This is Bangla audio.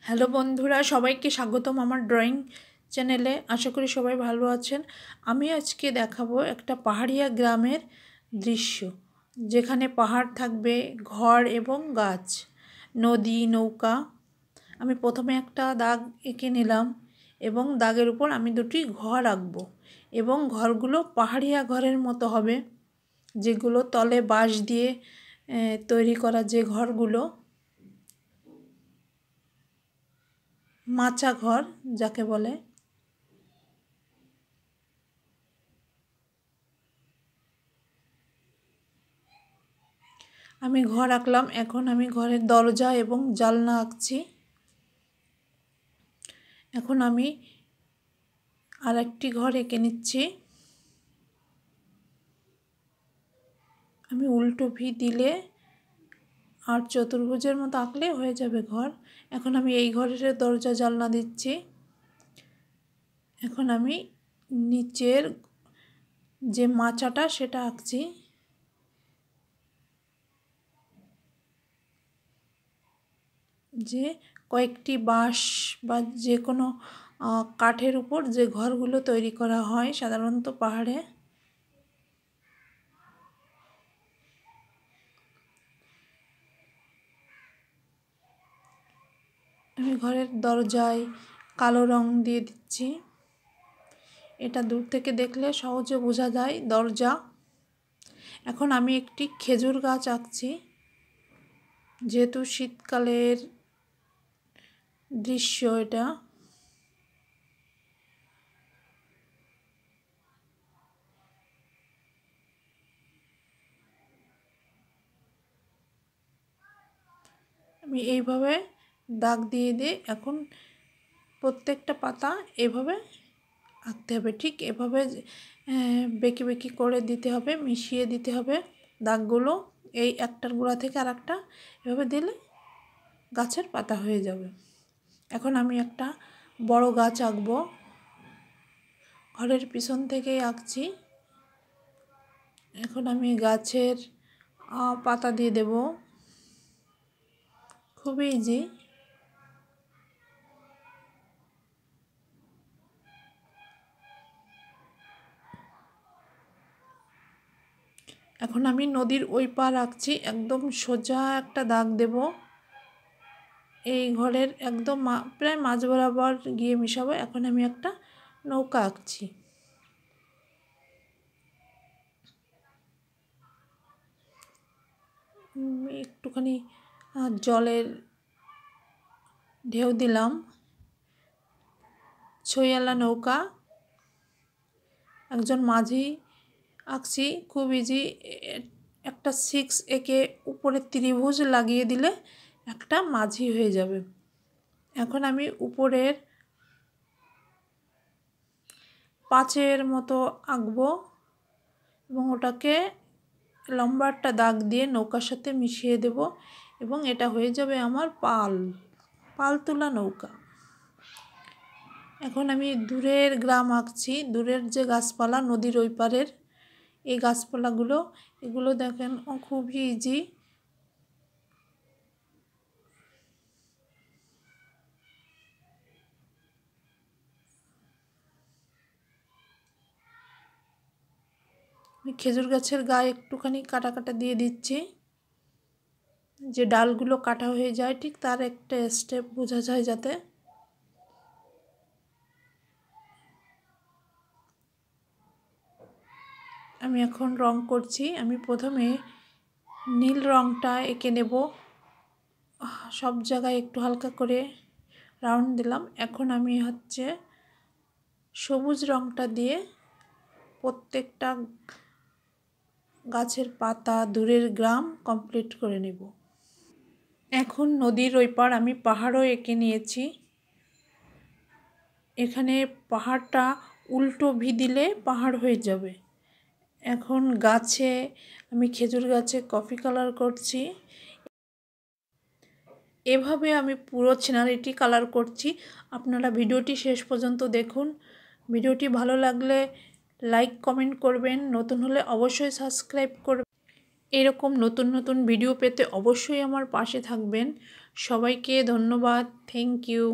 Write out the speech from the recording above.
হ্যালো বন্ধুরা, সবাইকে স্বাগতম আমার ড্রয়িং চ্যানেলে। আশা করি সবাই ভালো আছেন। আমি আজকে দেখাবো একটা পাহাড়িয়া গ্রামের দৃশ্য, যেখানে পাহাড় থাকবে, ঘর এবং গাছ, নদী, নৌকা। আমি প্রথমে একটা দাগ এঁকে নিলাম এবং দাগের উপর আমি দুটি ঘর আঁকবো এবং ঘরগুলো পাহাড়িয়া ঘরের মতো হবে, যেগুলো তলে বাঁশ দিয়ে তৈরি করা, যে ঘরগুলো মাচা ঘর যাকে বলে। আমি ঘর আঁকলাম। এখন আমি ঘরের দরজা এবং জানলা আঁকছি। এখন আমি আরেকটি ঘর এঁকে নিচ্ছি। আমি উল্টো ভি দিলে আর চতুর্ভুজের মতো আঁকলে হয়ে যাবে ঘর। এখন আমি এই ঘরের দরজা জানলা দিচ্ছি। এখন আমি নিচের যে মাচাটা সেটা আঁকছি। যে কয়েকটি বাঁশ বা যে কোনো কাঠের উপর যে ঘরগুলো তৈরি করা হয় সাধারণত পাহাড়ে, আমি ঘরের দরজায় কালো রং দিয়ে দিচ্ছি। এটা দূর থেকে দেখলে সহজে বোঝা যায় দরজা। এখন আমি একটি খেজুর গাছ আঁকছি। যেহেতু শীতকালের দৃশ্য এটা, আমি এইভাবে দাগ দিয়ে দিই। এখন প্রত্যেকটা পাতা এভাবে আঁকতে হবে, ঠিক এভাবে বেঁকে বেঁকে করে দিতে হবে, মিশিয়ে দিতে হবে দাগগুলো। এই একটার গোড়া থেকে আর একটা এভাবে দিলে গাছের পাতা হয়ে যাবে। এখন আমি একটা বড় গাছ আঁকবো। ঘরের পিছন থেকেই আঁকছি। এখন আমি গাছের পাতা দিয়ে দেব, খুবই ইজি। এখন আমি নদীর ওই পার আঁকছি। একদম সোজা একটা দাগ দেব। এই ঘরের একদম প্রায় মাঝ বরাবর গিয়ে মিশাবো। এখন আমি একটা নৌকা আঁকছি। একটুখানি জলের ঢেউ দিলাম। ছইয়ালা নৌকা, একজন মাঝি আঁকছি, খুব ইজি। একটা 6 এঁকে উপরে ত্রিভুজ লাগিয়ে দিলে একটা মাঝি হয়ে যাবে। এখন আমি উপরের 5-এর মতো আঁকবো এবং ওটাকে লম্বা একটা দাগ দিয়ে নৌকার সাথে মিশিয়ে দেব এবং এটা হয়ে যাবে আমার পালতোলা নৌকা। এখন আমি দূরের গ্রাম আঁকছি, দূরের যে গাছপালা নদীর ওই পারের, এই গাছপালাগুলো, এগুলো দেখেন খুবই ইজি। আমি খেজুর গাছের গায়ে একটুখানি কাটা কাটা দিয়ে দিচ্ছি, যে ডালগুলো কাটা হয়ে যায় ঠিক তার একটা স্টেপ বোঝা যায় যাতে। আমি এখন রং করছি। আমি প্রথমে নীল রংটা এঁকে নেব, সব জায়গায় একটু হালকা করে রাউন্ড দিলাম। এখন আমি সবুজ রংটা দিয়ে প্রত্যেকটা গাছের পাতা, দূরের গ্রাম কমপ্লিট করে নেব। এখন নদীর ওই পার আমি পাহাড়ও এঁকে নিয়েছি। এখানে পাহাড়টা উল্টো ভি দিলে পাহাড় হয়ে যাবে। এখন গাছে আমি খেজুর গাছে কফি কালার করছি। এভাবে আমি পুরো সিনারিটি কালার করছি। আপনারা ভিডিওটি শেষ পর্যন্ত দেখুন। ভিডিওটি ভালো লাগলে লাইক কমেন্ট করবেন, নতুন হলে অবশ্যই সাবস্ক্রাইব করবেন। এরকম নতুন নতুন ভিডিও পেতে অবশ্যই আমার পাশে থাকবেন। সবাইকে ধন্যবাদ, থ্যাংক ইউ।